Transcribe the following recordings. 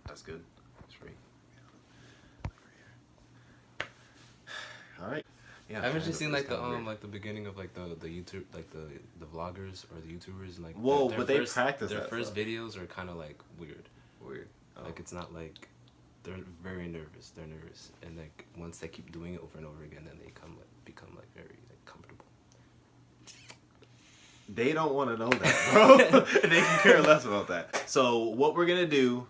That's good. That's right. All right. Yeah, haven't you seen like the beginning of like the YouTube, like the vloggers or the YouTubers, and like whoa, but they practice their that first stuff. videos are kind of like weird. Oh. Like it's not like they're very nervous. They're nervous, and like once they keep doing it over and over again, then they become like very like comfortable. They don't want to know that, bro. They can care less about that. So what we're gonna do,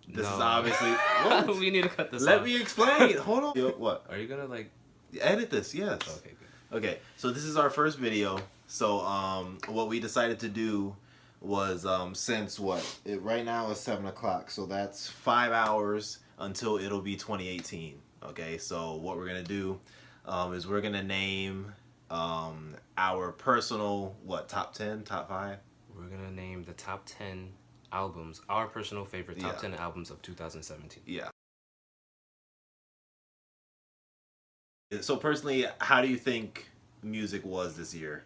this is obviously. What? We need to cut this. Let off. me explain. Hold on. Yo, what? Are you gonna like edit this? Yes. Okay, good. Okay. So this is our first video. So what we decided to do was since right now is 7 o'clock, so that's 5 hours until it'll be 2018. Okay. So what we're gonna do is we're gonna name our personal top 10, top 5. We're gonna name the top 10 albums, our personal favorite top 10 albums of 2017. Yeah. So personally, how do you think music was this year?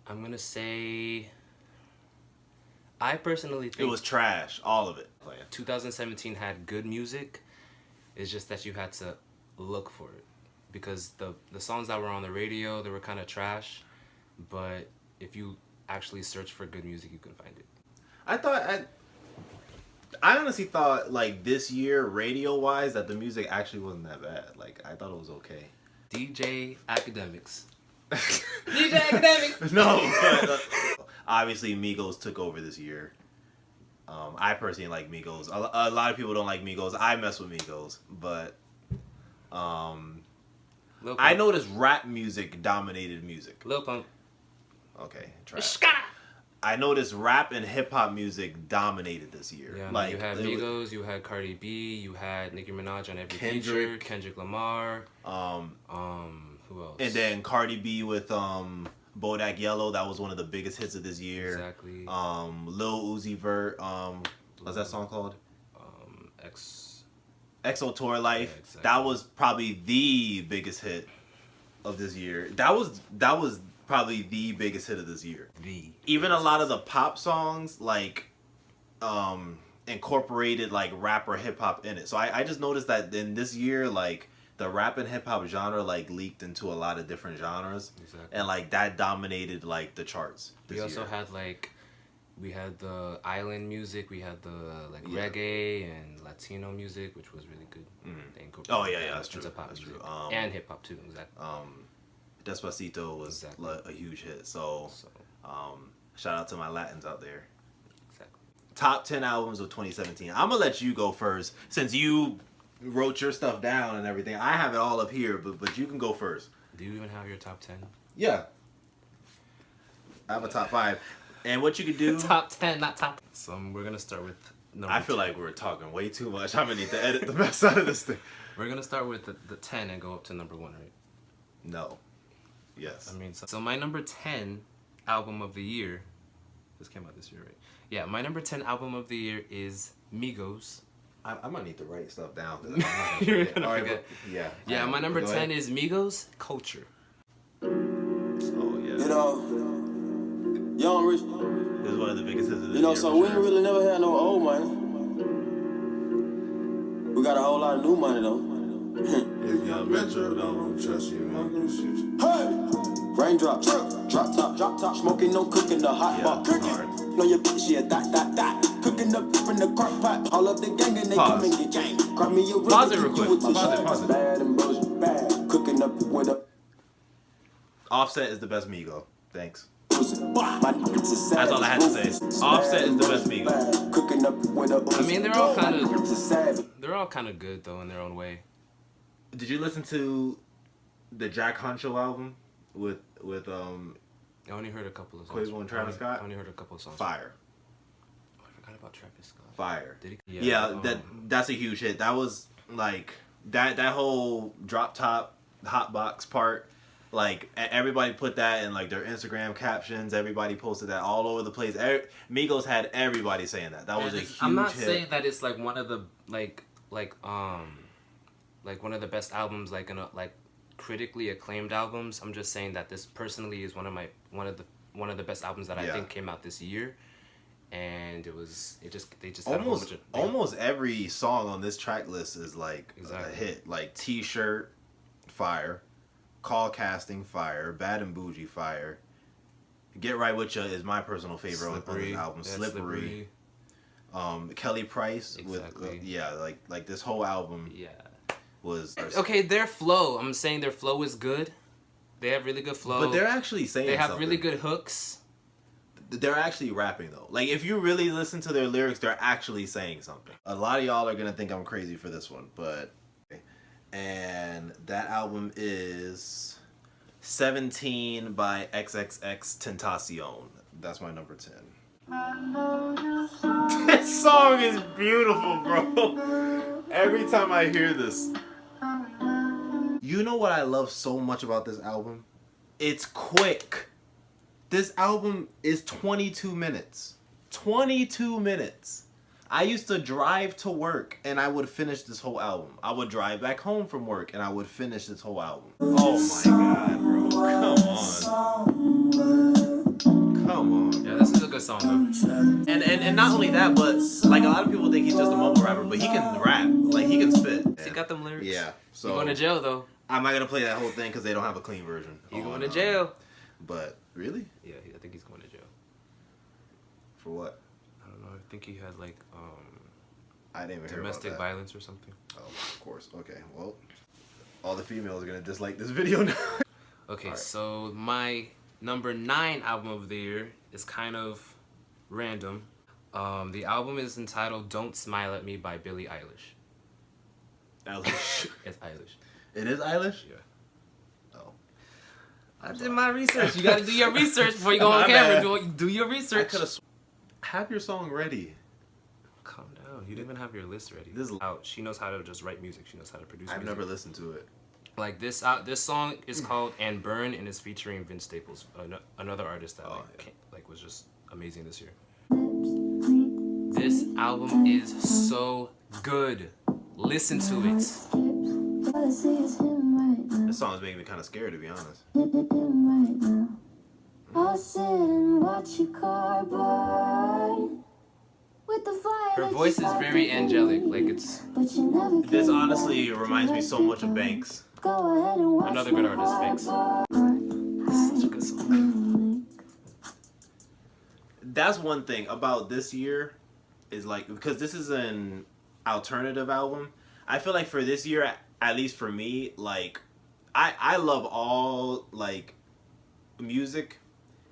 I'm gonna say, I personally think it was trash, all of it. 2017 had good music. It's just that you had to look for it, because the songs that were on the radio, they were kind of trash, but if you actually search for good music, you can find it. I honestly thought like this year, radio wise, that the music actually wasn't that bad. Like I thought it was okay. DJ Academics. DJ Academics. No, but obviously Migos took over this year. I personally like Migos. A lot of people don't like Migos. I mess with Migos, but I noticed rap music dominated music. Lil Pump. Okay, try. I noticed rap and hip hop music dominated this year. Yeah, like you had Migos, you had Cardi B, you had Nicki Minaj on every feature, Kendrick Lamar. Who else? And then Cardi B with Bodak Yellow. That was one of the biggest hits of this year. Exactly. Lil Uzi Vert. What's that song called? EXO Tour Life. Yeah, exactly. That was probably the biggest hit of this year. That was probably the biggest hit of this year. Even a lot of the pop songs like incorporated like rap or hip hop in it. So I just noticed that in this year, like the rap and hip hop genre like leaked into a lot of different genres. Exactly. And like that dominated like the charts. We also had we had the island music, we had the reggae and Latino music, which was really good. Mm-hmm. Oh yeah, that's true. That's true. And hip hop too, exactly. Despacito was a huge hit. So shout out to my Latins out there. Exactly. Top 10 albums of 2017. I'm gonna let you go first since you wrote your stuff down and everything. I have it all up here, but you can go first. Do you even have your top 10? Yeah. I have a top 5. And what you could do... top 10, not top... So we're going to start with number I feel 10. Like we're talking way too much. I'm going to need to edit the best out of this thing. We're going to start with the 10 and go up to number 1, right? No. Yes. I mean, so my number 10 album of the year... This came out this year, right? Yeah, my number 10 album of the year is Migos. I might need to write stuff down. You're going to forget. Yeah. Yeah, my number 10 is Migos, Culture. Oh, yeah. You know, Young Rich. This is one of the biggest hits of this year. So we ain't really never had no old money. We got a whole lot of new money, though. If Young Metro don't trust you, hey! Raindrops, drop top, smoking, no cooking, the hot pot. Cooking. Know your bitch, yeah, that. Cooking up from the crock pot. All up the gang and they come and get gang. Grab me a pause it real quick. Pause it. Bad and bullshit, bad. Cooking up with a... Offset is the best Migo. Thanks. That's all I had to say. Offset is the best Migo. I mean, they're all kind of good though in their own way. Did you listen to the Jack Huncho album with I only heard a couple of songs. Quavo and Travis Scott? I only heard a couple of songs. Fire. Oh, I forgot about Travis Scott. Fire. Did he? Yeah, that's a huge hit. That was like that whole drop top hot box part. Like everybody put that in like their Instagram captions. Everybody posted that all over the place. Migos had everybody saying that. That was a huge hit. I'm not saying that it's like one of the like one of the best albums, like critically acclaimed albums. I'm just saying that this personally is one of the best albums that I think came out this year, and they just had a whole Almost bunch of almost every song on this track list is like Exactly. a hit. Like T-shirt, fire. Call Casting, fire. Bad and Bougie, fire. Get Right With Ya is my personal favorite on this album. Yeah, Slippery. Kelly Price Exactly. with like this whole album Yeah. was Okay, their flow. I'm saying their flow is good. They have really good flow. but they're actually saying they have something. really good hooks. They're actually rapping though. Like if you really listen to their lyrics, they're actually saying something. A lot of y'all are gonna think I'm crazy for this one, but and that album is 17 by XXX Tentacion. That's my number 10. This song is beautiful, bro. Every time I hear this. You know what I love so much about this album? It's quick. This album is 22 minutes. 22 minutes. I used to drive to work and I would finish this whole album. I would drive back home from work and I would finish this whole album. Oh my god, bro. Come on. Yeah, this is a good song though. And not only that, but like a lot of people think he's just a mumble rapper, but he can rap. Like he can spit. He got them lyrics. Yeah. So You going to jail though? I'm not gonna play that whole thing because they don't have a clean version. You going on, to jail? But really? Yeah, I think he's going to jail. For what? I don't know. I think he had like I didn't even hear about domestic that. violence or something. Oh, of course. Okay. Well, all the females are gonna dislike this video now. Okay, Alright. so my number 9 album of the year is kind of random. The album is entitled "Don't Smile at Me" by Billie Eilish. Eilish. It's Eilish. It is Eilish? Yeah. Oh. I did my research. You gotta do your research before you go on My camera. bad. Do your I research. could have. Have your song ready. Calm down. You didn't even have your list ready. This is- out. She knows how to just write music. She knows how to produce I've music. never listened to it. Like this song is called "And Burn" and is featuring Vince Staples, another artist that Oh, was just amazing this year. This album is so good. Listen to it. This song is making me kind of scared, to be honest. I'll sit and watch your car burn with the fire. Her voice is very angelic. Like it's But you never This can honestly reminds me so much of Banks. go ahead and watch another good my artist, car Banks. burn. Such a good song. That's one thing about this year is like, because this is an alternative album, I feel like for this year, at least for me, like I love all like music,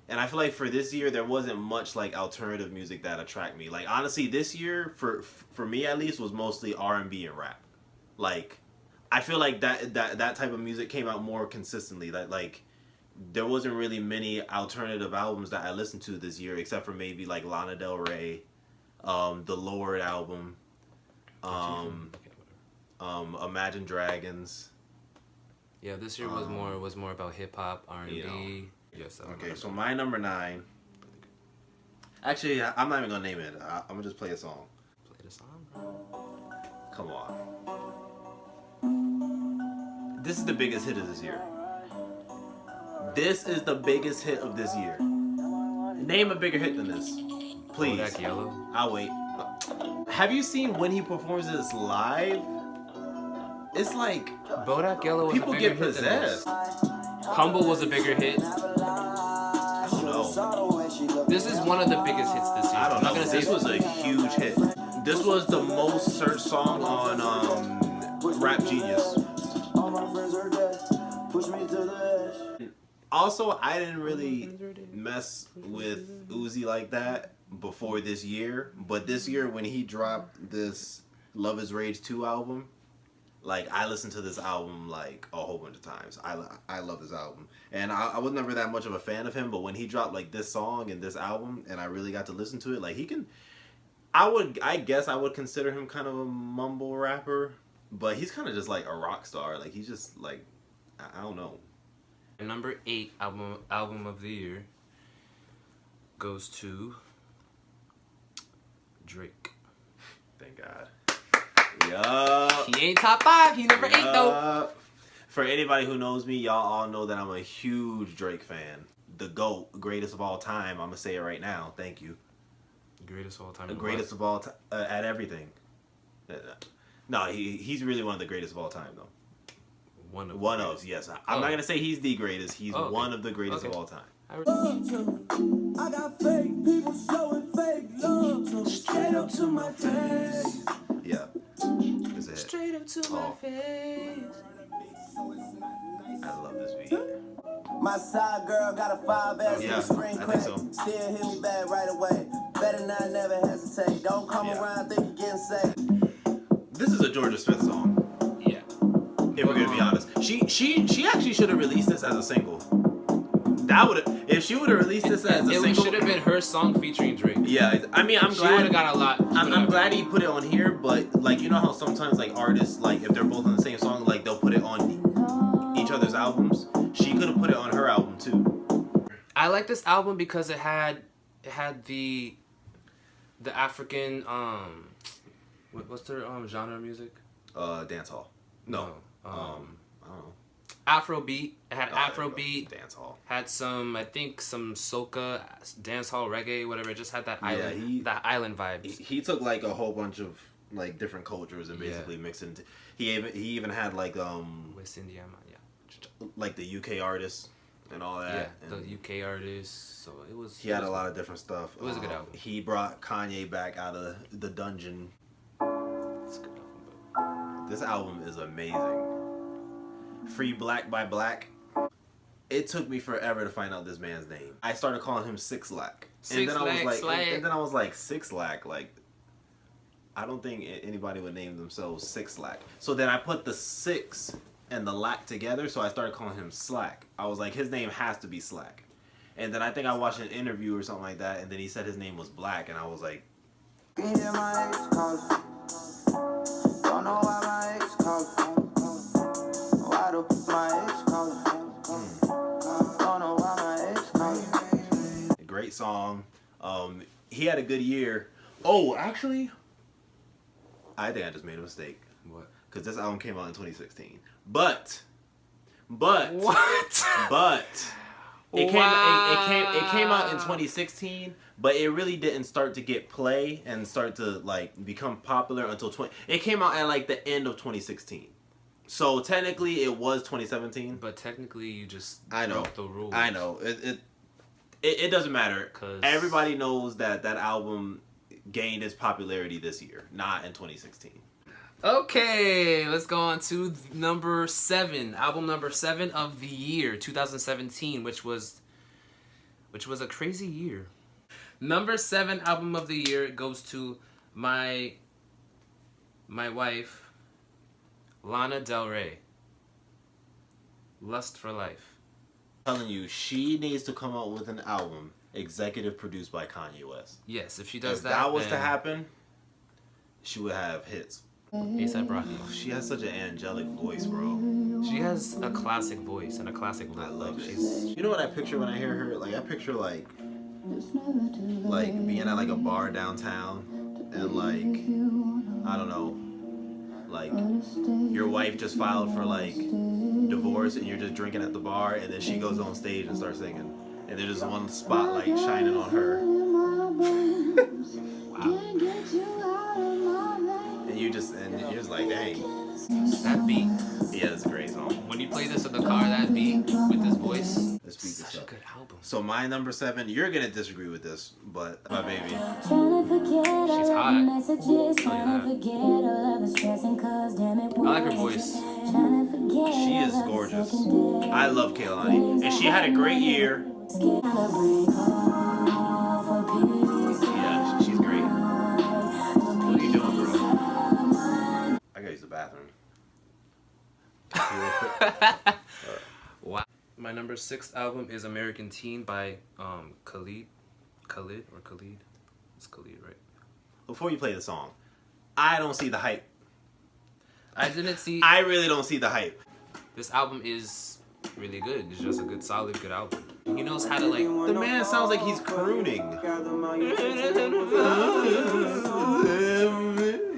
and I feel like for this year there wasn't much like alternative music that attract me. Like honestly, this year for me at least was mostly R&B and rap. Like I feel like that type of music came out more consistently. That like there wasn't really many alternative albums that I listened to this year, except for maybe like Lana Del Rey, the Lorde album, Imagine Dragons. Yeah, this year was more about hip hop, R&B. You know. Yes. Okay, so my number 9. Actually, I'm not even gonna name it. I'm gonna just play a song. Play the song, bro. Come on. This is the biggest hit of this year. This is the biggest hit of this year. Name a bigger hit than this, please. Bodak Yellow. I'll wait. Have you seen when he performs this live? It's like Bodak Yellow was people a bigger get hit than this. possessed. Humble was a bigger hit. I don't know. This is one of the biggest hits this year. I don't I'm not know. gonna say This was a huge hit. This was the most searched song on Rap Genius. All my friends are dead. Push me to the edge. Also, I didn't really mess with Uzi like that before this year, but this year when he dropped this Love Is Rage 2 album, like I listened to this album like a whole bunch of times. I love this album, and I was never that much of a fan of him, but when he dropped like this song and this album, and I really got to listen to it, like he can, I guess I would consider him kind of a mumble rapper, but he's kind of just like a rock star. Like he's just like, I don't know. Number 8 album of the year goes to Drake. Thank God. Yup. He ain't top 5. He number 8 though. Yup. For anybody who knows me, y'all all know that I'm a huge Drake fan. The GOAT, greatest of all time. I'm gonna say it right now. Thank you. Greatest of all time. The greatest of all time at everything. No, he's really one of the greatest of all time, though. One of. Yes. I'm not gonna say he's the greatest. He's one of the greatest of all time. I got fake people showing fake love straight up to my face. Yeah. It's a hit. Straight up to my face. I love this beat. My side girl got a 5S Yeah, with a screen I crack. think so. Still hit me back right away. Better not never hesitate. Don't come around think you're getting safe. This is a Georgia Smith song. Yeah. If we're gonna be honest, she actually should have released this as a single. That would have, if she would have released this as a single. It should have been her song featuring Drake. Yeah, I mean, I'm She would glad. have got a lot. I'm glad he put it on here, but like you know how sometimes like artists like if they're both on the same song, like they'll put it on each other's albums. She could have put it on her album too. I like this album because it had the African what's their genre of music? Dance hall. No. I don't know. Afrobeat. It had Afrobeat. Dance hall. Had some, I think, some soca, dancehall, reggae, whatever. It just had that Yeah, that island vibes. He took like a whole bunch of like different cultures and basically mixed into. He even had like West Indiana, yeah. like the UK artists and all that. Yeah, and the UK artists. So it was. he had a lot of different stuff. It was a good album. He brought Kanye back out of the dungeon. It's a good album, This album is amazing. Free Black by Black. It took me forever to find out this man's name. I started calling him Six Lack. And then I was like, and then I was like, Six Lack, like I don't think anybody would name themselves Six Lack. So then I put the six and the lack together, so I started calling him Slack. I was like, his name has to be Slack. And then I think I watched an interview or something like that, and then he said his name was Black, and I was like, Don't know why my ex called. Why do my ex call? Don't know why my ex called. great song. He had a good year. Oh, actually, I think I just made a mistake. What? Because this album came out in 2016. But What? it came out in 2016, but it really didn't start to get play and start to like become popular until it came out at like the end of 2016. So technically it was 2017. But technically you just I know broke the rules. I know. It doesn't matter. 'Cause Everybody knows that album gained its popularity this year, not in 2016. Okay, let's go on to number 7, album number 7 of the year, 2017, which was a crazy year. Number 7 album of the year goes to my wife, Lana Del Rey. Lust for Life. I'm telling you, she needs to come out with an album executive produced by Kanye West. Yes, if she does If that was to then happen, she would have hits. A$AP Rocky. She has such an angelic voice, bro. She has a classic voice and a classic look. I love Like, it. You know what I picture when I hear her? Like I picture like being at like a bar downtown and like I don't know, like your wife just filed for like divorce and you're just drinking at the bar and then she goes on stage and starts singing and there's just one spotlight shining on her. And you're just like, dang. that beat. Yeah, it's a great song. When you play this in the car, that beat with this voice, This beat is such a up. good album. So my number 7, you're gonna disagree with this, but my baby. She's hot. I like her voice. She is gorgeous. I love Kehlani. And she had a great year. Yeah, she's great. What are you doing, bro? I gotta use the bathroom. Wow. My number 6 album is American Teen by Khalid. It's Khalid, right? Before you play the song, I don't see the hype. I didn't see. I really don't see the hype. This album is really good. It's just a good, solid, good album. He knows how to like. The man sounds like he's crooning.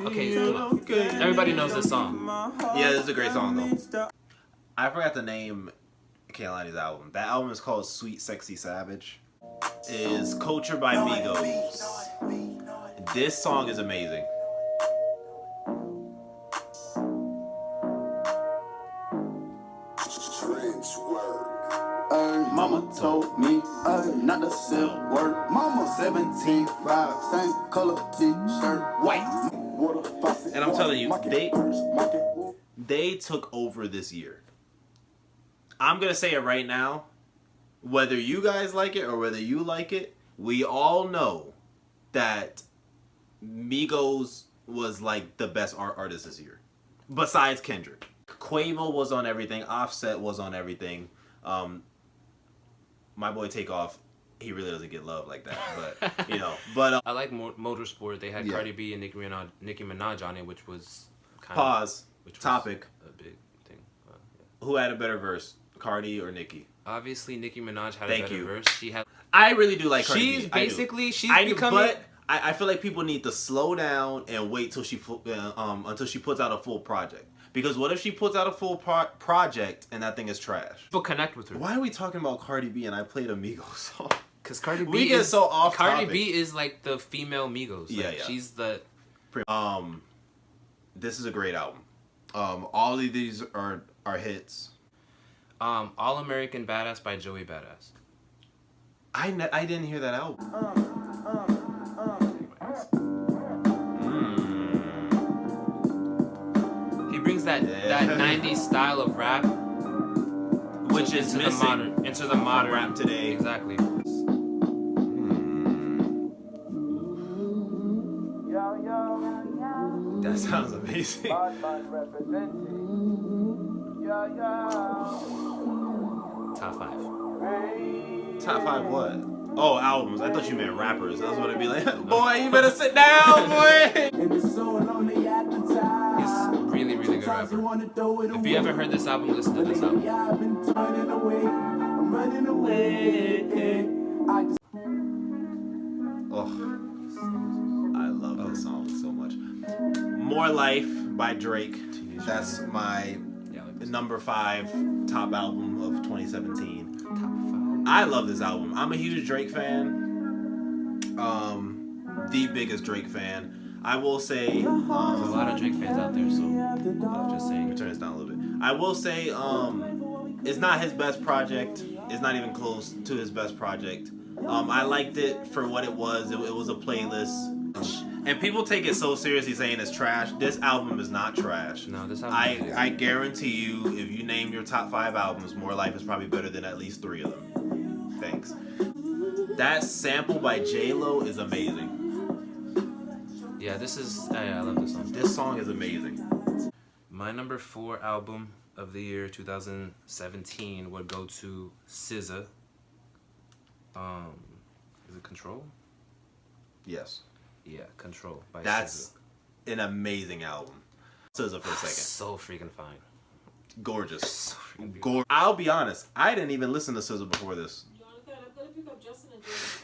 Okay, come on. Everybody knows this song. Yeah, this is a great song though. I forgot the name Kehlani's album. That album is called Sweet Sexy Savage. It is Culture by Migos. This song is amazing. Mama told me not to sell word. Mama 17.5, same color t-shirt, white. Water faucet. And I'm telling you, market, they took over this year. I'm gonna say it right now. Whether you guys like it or whether you like it, we all know that Migos was like the best artist this year, besides Kendrick. Quavo was on everything. Offset was on everything. My boy Takeoff, he really doesn't get love like that, but you know. But I like Motorsport. They had Yeah. Cardi B and Nicki Minaj on it, which was kind pause. which was Topic. a big thing. Who had a better verse, Cardi or Nicki? Obviously, Nicki Minaj had Thank a better you. verse. She had. I really do like Cardi She's B. I do. basically I do, becoming. but I feel like people need to slow down and wait till until she puts out a full project. Because what if she puts out a full project and that thing is trash? People connect with her. Why are we talking about Cardi B and I played a Migos song? Because Cardi B We get is so off Cardi topic. B is like the female Migos. Like, Yeah, yeah. She's the. This is a great album. All of these are hits. All American Badass by Joey Badass. I didn't hear that album. He brings that 90s style of rap, Which is missing into the modern rap today. Exactly. That sounds amazing. Top 5. Top 5 what? Oh, albums. I thought you meant rappers. I was gonna be like, boy, you better sit down, boy. He's really, really good rapper. If you ever heard this album, listen to this album. Oh, I love this song so much. More Life by Drake. That's my Yeah, like this. number 5 top album of 2017. Top 5. I love this album. I'm a huge Drake fan. The biggest Drake fan. I will say, There's a lot of Drake fans out there, so I'm just let me saying. turn this down a little bit. I will say, it's not his best project. It's not even close to his best project. I liked it for what it was. It was a playlist. And people take it so seriously saying it's trash. This album is not trash. No, this album. I guarantee you, if you name your top 5 albums, More Life is probably better than at least 3 of them. Thanks. That sample by J-Lo is amazing. Yeah, this is. I love this song. This song is amazing. My number 4 album of the year 2017 would go to SZA. Is it Control? Yes. Yeah, Control by That's an amazing album. SZA for a SZA. second. So freaking fine. Gorgeous. So freaking beautiful. I'll be honest. I didn't even listen to SZA before this. Jonathan, I'm gonna pick up Justin and James.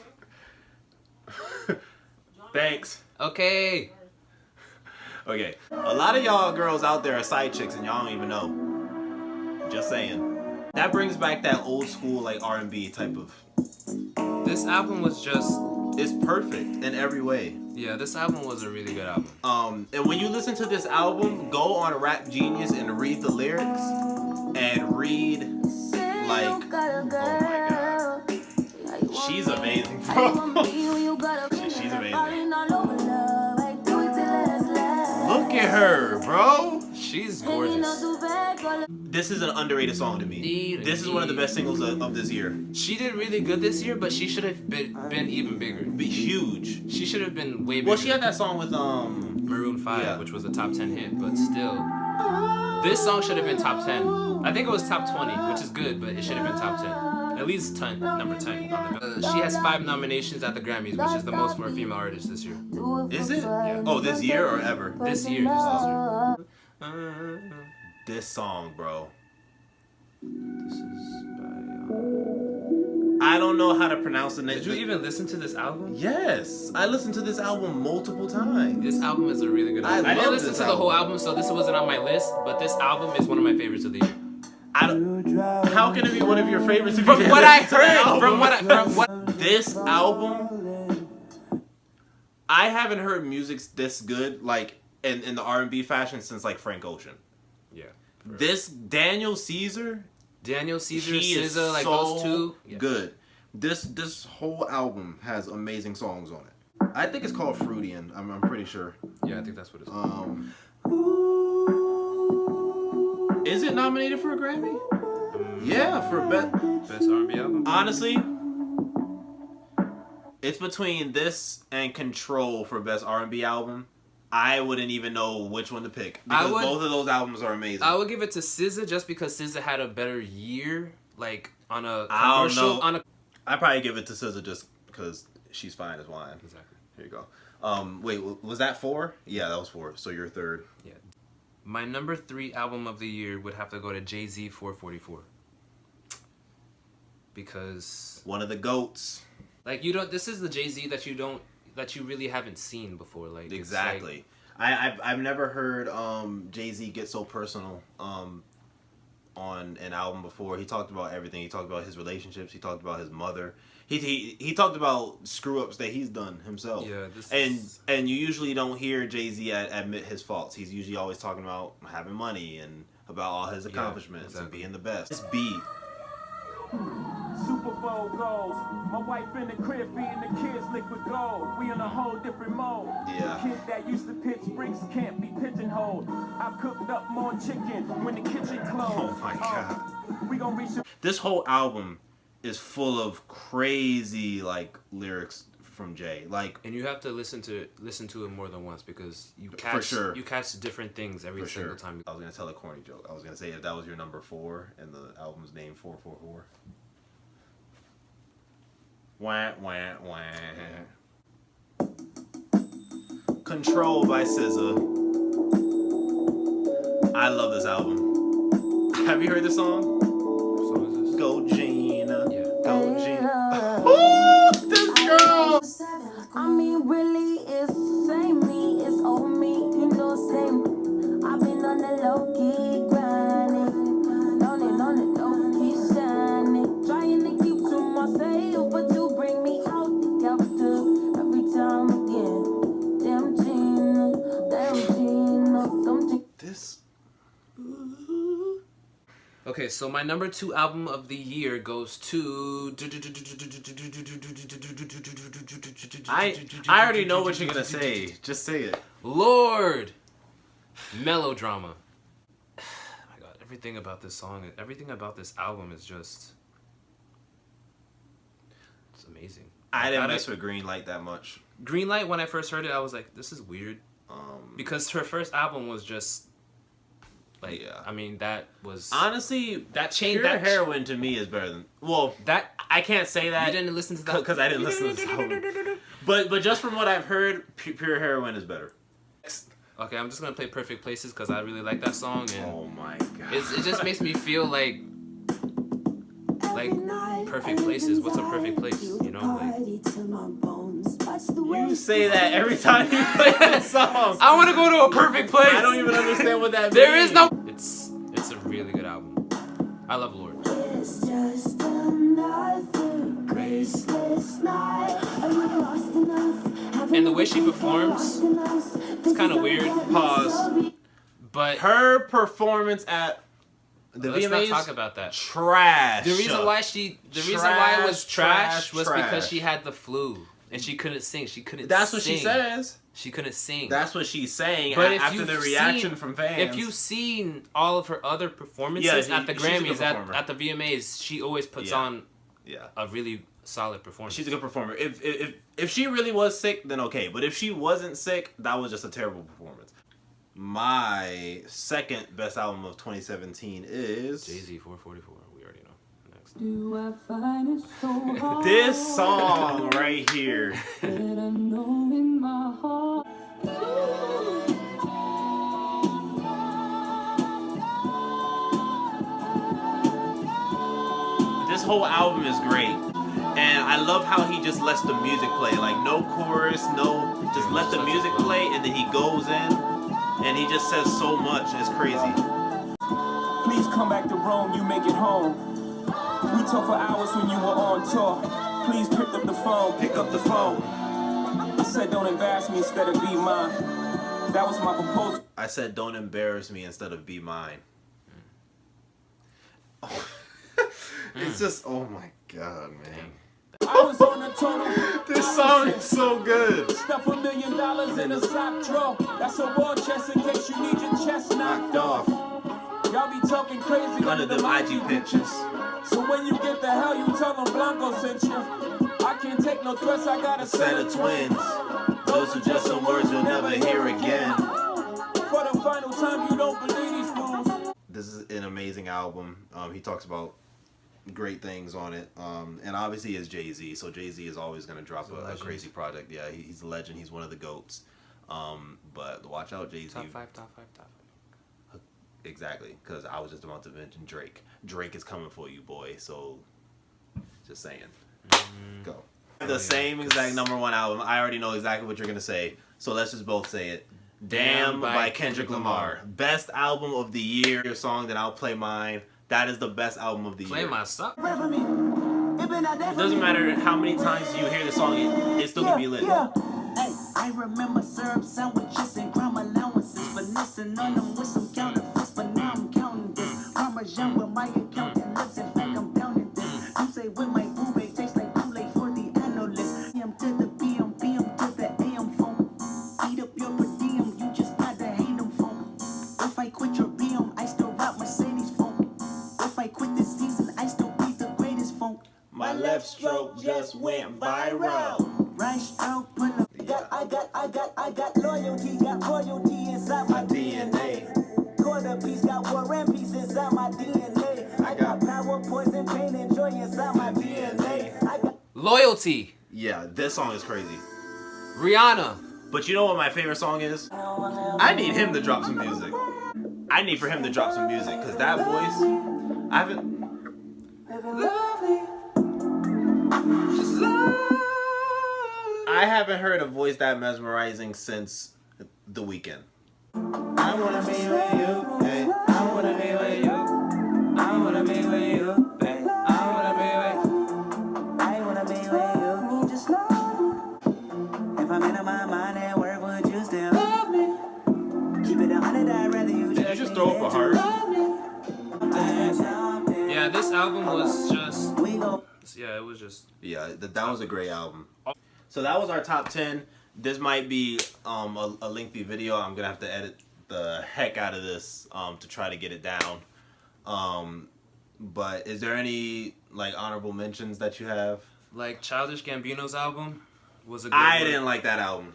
Thanks. Okay. Okay. A lot of y'all girls out there are side chicks and y'all don't even know. Just saying. That brings back that old school like R&B type of. This album was just. It's perfect in every way. Yeah, this album was a really good album. And when you listen to this album, go on Rap Genius and read the lyrics and read like, oh my god, she's amazing, bro. She's amazing. Look at her, bro. She's gorgeous. This is an underrated song to me. This is one of the best singles of this year. She did really good this year, but she should have been even bigger. Be huge. She should have been way bigger. Well, she had that song with Maroon 5, Yeah. which was a top 10 hit, but still. This song should have been top 10. I think it was top 20, which is good, but it should have been top 10. At least 10, number 10 on the She has 5 nominations at the Grammys, which is the most for a female artist this year. Is it? Yeah. Oh, this year or ever? This year, just this year. This song, bro. This is by. I don't know how to pronounce the name. Did you even listen to this album? Yes, I listened to this album multiple times. This album is a really good album. I didn't love listen this to the whole album. album, so this wasn't on my list, but this album is one of my favorites of the year. How can it be one of your favorites? If From you what didn't I listen to the heard, album? from what This album I haven't heard music this good, like in the R&B fashion, since like Frank Ocean. Yeah. This Daniel Caesar, Daniel Caesar, he is SZA, like so those two. Yeah. good. This whole album has amazing songs on it. I think it's called Fruitian. I'm pretty sure. Yeah, I think that's what it's. Is it nominated for a Grammy? Yeah, for Best R&B album. honestly, it's between this and Control for best R&B album. I wouldn't even know which one to pick because both of those albums are amazing. I would give it to SZA just because SZA had a better year, like on a I don't commercial. know. I'd probably give it to SZA just because she's fine as wine. Exactly. Here you go. Wait, was that 4? Yeah, that was 4. So you're third. Yeah. My number 3 album of the year would have to go to Jay-Z 444. Because One of the GOATs. like you don't. This is the Jay-Z that you really haven't seen before. Like it's Exactly. like- I've never heard Jay-Z get so personal on an album before. He talked about everything. He talked about his relationships. He talked about his mother. He talked about screw ups that he's done himself. Yeah, and you usually don't hear Jay-Z admit his faults. He's usually always talking about having money and about all his accomplishments and exactly. being the best. This beat. Super Bowl goals. My wife in the crib feeding the kids liquid gold. We in a whole different mode. Yeah. The kid that used to pitch bricks can't be pigeonholed. I cooked up more chicken when the kitchen closed. Oh my God. We gon' reach the This whole album is full of crazy like lyrics from Jay. Like And you have to listen to it more than once because you catch you catch different things every for single sure. time. I was gonna tell a corny joke. I was gonna say if that was your number 4 and the album's name 444. Wah wah wah. Control by SZA. I love this album. Have you heard this song? What song is this? Go Gina. Yeah. Go Gina. Ooh, this girl. I mean, really, it's same me, it's old me, you know, same. I've been on the low key grinding, on it, low key shining, trying to keep to myself, but you bring me out the captor every time again. Damn Gina, This. Okay, so my number 2 album of the year goes to. I already know what you're gonna say. Just say it. Lord, Melodrama. Oh my God, everything about this song, everything about this album is just. It's amazing. I didn't mess with Greenlight that much. Greenlight, when I first heard it, I was like, this is weird. Because her first album was just. Like, Yeah. I mean, that was. Honestly, That changed. Pure That Heroin to me is better than. Well, That. I can't say that You didn't listen to that? because I didn't listen to this album. But just from what I've heard, Pure Heroin is better. Okay, I'm just gonna play Perfect Places because I really like that song. And Oh my god. it just makes me feel like perfect places. What's a perfect place? You know, You say that every time you play that song. I want to go to a perfect place. I don't even understand what that means. There is no. It's a really good album. I love Lord. it's just another graceless night. Are you lost enough? And the way she performs, it's kinda weird. Pause. But Her performance at the let's VMAs, not talk about that. trash. The reason why it was trash was trash. because she had the flu and she couldn't sing. She couldn't. That's what sing. she says. She couldn't sing. That's what she's saying But if after you've the reaction seen- from fans. If you've seen all of her other performances Yeah, at the she's a good Grammys, performer. at the VMAs, she always puts Yeah. on yeah. a really solid performance. She's a good performer. If she really was sick, then okay. But if she wasn't sick, that was just a terrible performance. My second best album of 2017 is Jay-Z 444. We already know. Next. Do I find it so hard? this song right here. That I know in my heart. This whole album is great. And I love how he just lets the music play. Like no chorus, just let the music play and then he goes in and he just says so much. It's crazy. Please come back to Rome, you make it home. We talked for hours when you were on tour. Please pick up the phone. Pick up the phone. I said don't embarrass me instead of be mine. That was my proposal. I said don't embarrass me instead of be mine. Oh. It's just, oh my god, man. I was on a total. This song is so good. Stuff $1 million in a sock drawer. That's a war chest in case you need your chest knocked off. Y'all be talking crazy Under them IG pictures. So when you get the hell, you tell them Blanco sent you. I can't take no threats, I got A set of twins. Those are just some words you'll never hear again. For the final time, you don't believe these fools. This is an amazing album. He talks about great things on it. And obviously it's Jay-Z. So Jay-Z is always going to drop a crazy project. Yeah, he's a legend. He's one of the GOATs. But watch out, Jay-Z. Top five. Exactly, because I was just about to mention Drake. Drake is coming for you, boy. So, just saying. Go. The same exact #1 album. I already know exactly what you're going to say. So let's just both say it. Damn by Kendrick Lamar. Best album of the year. Your song, then I'll play mine. That is the best album of the year. Play my stuff. It doesn't matter how many times you hear the song, it's still going to be lit. Hey, I remember syrup sandwiches and crime allowances, finessing on them with some counterfeits, but now I'm counting this. Parmesan with my accountant lips, in fact I'm pounding this. You say with my food rate tastes like Kool-Aid for the analyst. AM to the PM, PM to the AM phone. Eat up your per diem, you just gotta hate them phone. If I quit your BM, I still rock Mercedes phone. If I quit this season, I still be the greatest phone. My left stroke just went viral. Right stroke, pull up. I got loyalty, got royalty inside my DNA. Quarter piece, got war and peace inside my DNA. I got power, poison, pain, and joy inside my DNA. I got Loyalty. Yeah, this song is crazy. Rihanna. But you know what my favorite song is? I need him to drop some music. I need for him to drop some music, because that voice, I haven't... I haven't heard a voice that mesmerizing since The Weeknd. I wanna be with you, hey. I wanna be with you. I wanna be with you, hey. I wanna be with you. me just love. If I'm in my mind at work, would you still love me? Keep it 100, I'd rather you Did you just throw up a heart? Yeah, this album was just. We go. Yeah, it was just. Yeah, that was a great album. So that was our top 10. This might be a lengthy video. I'm gonna have to edit the heck out of this to try to get it down. But is there any like honorable mentions that you have? Like Childish Gambino's album was a good I one. didn't like that album.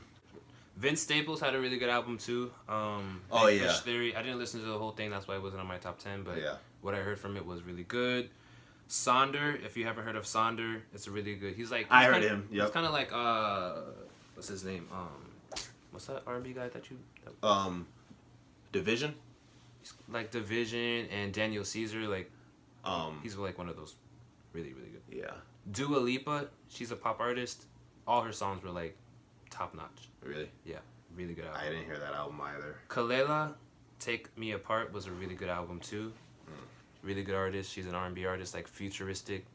Vince Staples had a really good album too. Oh, Big yeah. Fish Theory. I didn't listen to the whole thing, that's why it wasn't on my top 10. But Yeah. what I heard from it was really good. Sonder, if you haven't heard of Sonder, it's really good. He's like I heard kinda, him, yep. He's kind of like what's his name? What's that R&B guy that you? Division. He's like Division and Daniel Caesar. Like he's like one of those really really good. Yeah. Dua Lipa, she's a pop artist. All her songs were like top notch. Really? Yeah, really good album. I didn't hear that album either. Kalela, Take Me Apart was a really good album too. Really good artist. She's an R&B artist, like futuristic,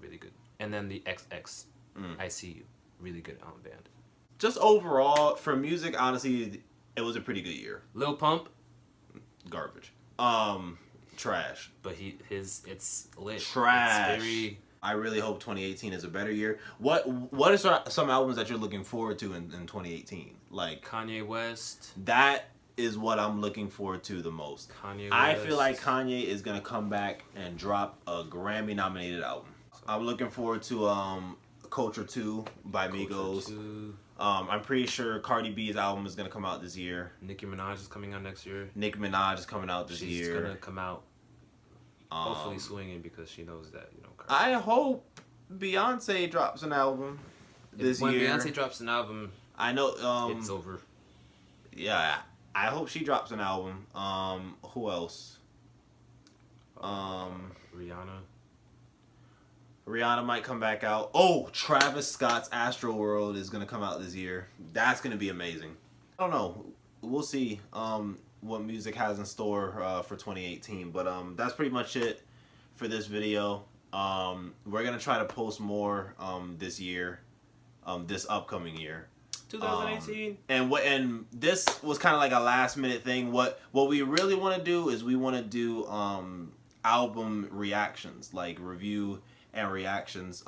really good. And then the XX, I See You, really good band. Just overall, for music, honestly, it was a pretty good year. Lil Pump, Garbage. Trash. but it's lit. Trash. It's very. I really hope 2018 is a better year. What are some albums that you're looking forward to in 2018? Like Kanye West. that is what I'm looking forward to the most. Kanye I West. feel like Kanye is gonna come back and drop a Grammy-nominated album. I'm looking forward to Culture 2 by Migos. Two. I'm pretty sure Cardi B's album is gonna come out this year. Nicki Minaj is coming out next year. Nicki Minaj is coming out this She's year. gonna come out hopefully swinging because she knows that Cardi. I hope Beyonce drops an album this when year. Beyonce drops an album, I know. it's over. Yeah, I hope she drops an album. Who else? Rihanna. Rihanna might come back out. Oh, Travis Scott's Astroworld is gonna come out this year. That's gonna be amazing. I don't know. We'll see what music has in store for 2018. But that's pretty much it for this video. We're gonna try to post more this year, this upcoming year. 2018. And this was kind of like a last minute thing. What we really want to do is we want to do album reactions, like review and reactions.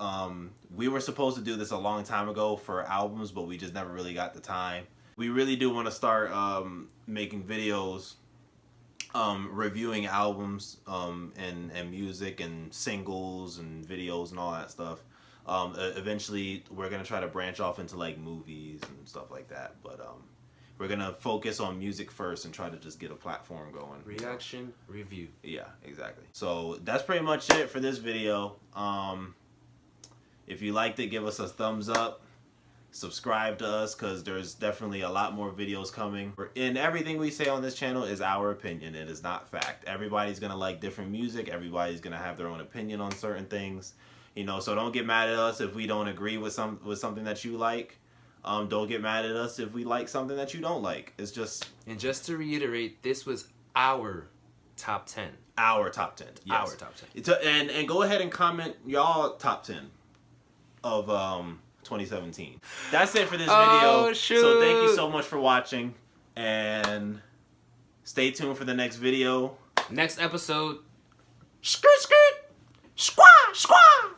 We were supposed to do this a long time ago for albums, but we just never really got the time. We really do want to start making videos reviewing albums and music and singles and videos and all that stuff. Eventually we're gonna try to branch off into like movies and stuff like that, but we're gonna focus on music first and try to just get a platform going. Reaction, review. Yeah, exactly. So that's pretty much it for this video. If you liked it, give us a thumbs up. Subscribe to us, because there's definitely a lot more videos coming. And everything we say on this channel is our opinion. It is not fact. Everybody's gonna like different music. Everybody's gonna have their own opinion on certain things. You know, so don't get mad at us if we don't agree with something that you like. Don't get mad at us if we like something that you don't like. It's just... And just to reiterate, this was our top 10. Our top 10. Yes. Our top 10. And go ahead and comment y'all top 10 of 2017. That's it for this video. Shoot. So thank you so much for watching, and stay tuned for the next video. Next episode. Skirt, skirt, squaw, squaw.